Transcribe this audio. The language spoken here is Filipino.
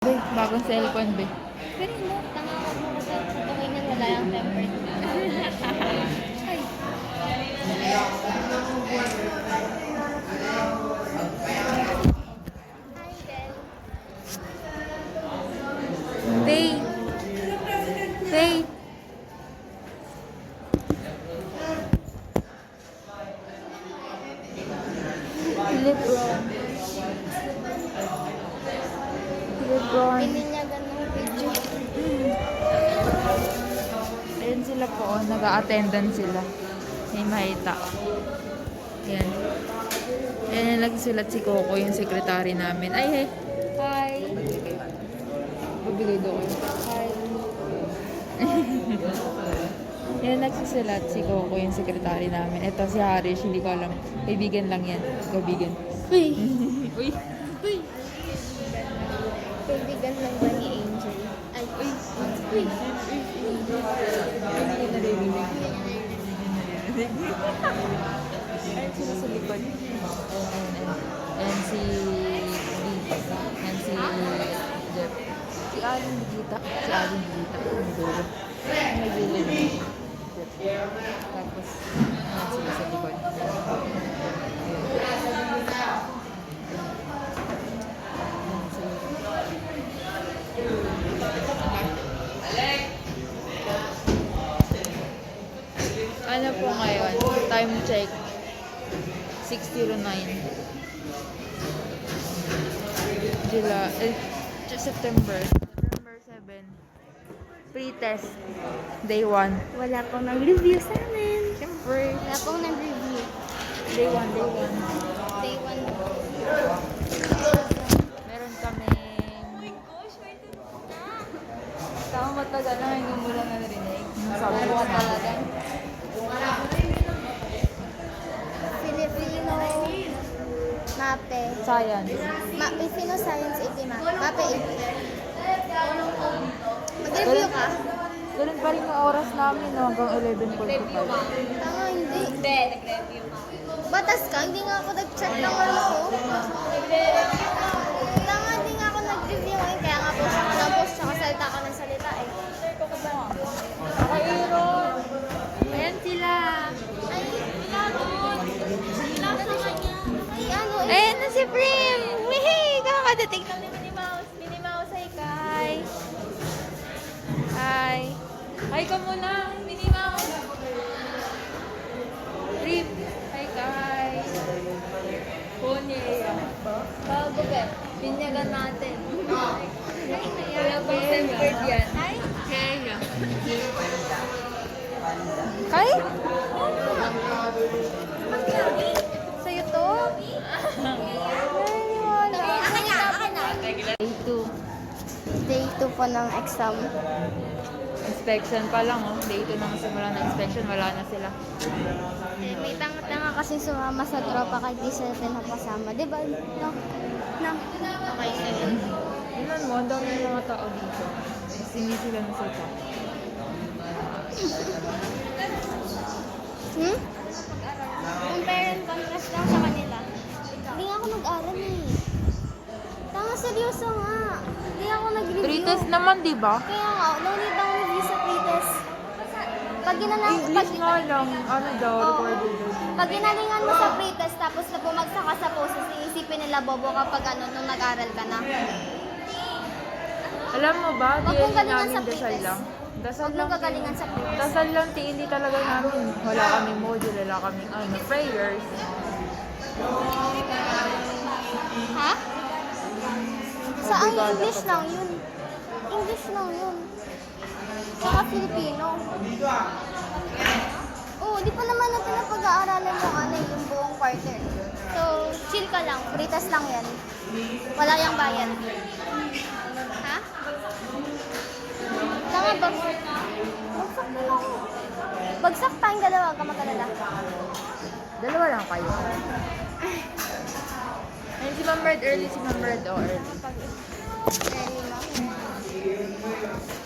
Be, bagong cellphone, be. Pero mo, tanga ka mo kasi patuloy na wala yung temper. Ay. Faye! Faye! Lebron. Lebron. Pininyagan ng video. Ayan sila po, oh, nag-a-attendance sila. May mahita. Ayan. Ayan yung nagsulat si Coco, yung secretary namin. Ay, hey! Hi! Babigay doon. Hi! Yan, nagsusulat si Coco, yung secretary namin. Ito si Harish, hindi ko alam. Kaibigan lang yan. Kaibigan. Uy! Uy! Uy! Kaibigan lang ba ni Angel? Ay, uy! Uy! Hindi na narinig. Ayan sila sa likod. Ayan si Ayan si Jeff. Si Alin Bigita. Si Alin Bigita. Ang dulo. May gilid. Tapos, ayan sila sa likod. Ano po ngayon? Time check. 6:09. September 7. Pre-test. Day 1. Wala pong nag-review sa amin. Siyempre. Wala pong nag-review. Day 1. Day 1. Meron kami. Tama matagal na hindi mo lang narinig. Sabi ko talaga. Filipino. Mape. Science. Filipino Science 80 Mape 80. Mag-review ka? Ganun pa rin yung oras namin no, hanggang 11:45. Tama, hindi. Hindi, nag-review ka. Batas ka? Hindi nga ako nag-check ng ano ko. Tama, hindi nga ako nag-review eh. Kaya nga post ako ng post, tsaka salita ka ng salita eh. Ay, Aaron! Ayan sila. Ay, sila sa kanya. Ay, ano eh. Ayan na si Prim! Wihey! Kakadating lang ni Minnie Mouse. Minnie Mouse, hi Kai! Hi! Hi ka muna, Minnie Mouse! Prim! Hi Kai! Pony! Bago ka. Binyagan natin. Kaya bang tempered yan? Hi! Kaya. Kai? Sa'yo to? Ay, wala. Day 2. Day 2 po ng exam. Inspection pa lang, oh. Day 2 nang simula ng inspection, wala na sila. Eh, may tanga-tanga kasi sumama sa tropa kahit di sila pinapasama. Diba? No? No? Okay, sige. Tingnan mo, ang dami ng mga tao dito. Singi sila na sa chat. Compare and contrast lang sa kanila. Hindi nga ako nag-aral eh. Tanga, seryoso nga. Hindi ako nag-review. Pretest naman, di ba? Kaya nga, no need ang review sa pretest. Pag ginalang, English nga lang. Ano daw, recorded. pag ginalingan mo sa pretest tapos na bumagsak ka sa poses, iisipin nila bobo kapag ano, nung nag-aral ka na. Alam mo ba, Huwag di mong galingan namin sa dasal pretest. lang. Dasal Huwag lang. mong gagalingan sa pretest. Dasal lang, hindi talaga namin. Wala kaming module, wala kaming prayers. Ha? Sa ang Obrigado English ka. lang yun. English lang yun. Saka Filipino. Oo, di pa naman natin na pag-aaralan yung ano, yung buong quarter. So, chill ka lang. Pretest lang yan. Wala yung bayan. Ha? Tama ba? Bagsak na lang. Bagsak tayong dalawa. Huwag ka mag-alala. Dalawa lang kayo. Ayun si Ma'am Red early, si Ma'am Red early. Early mo.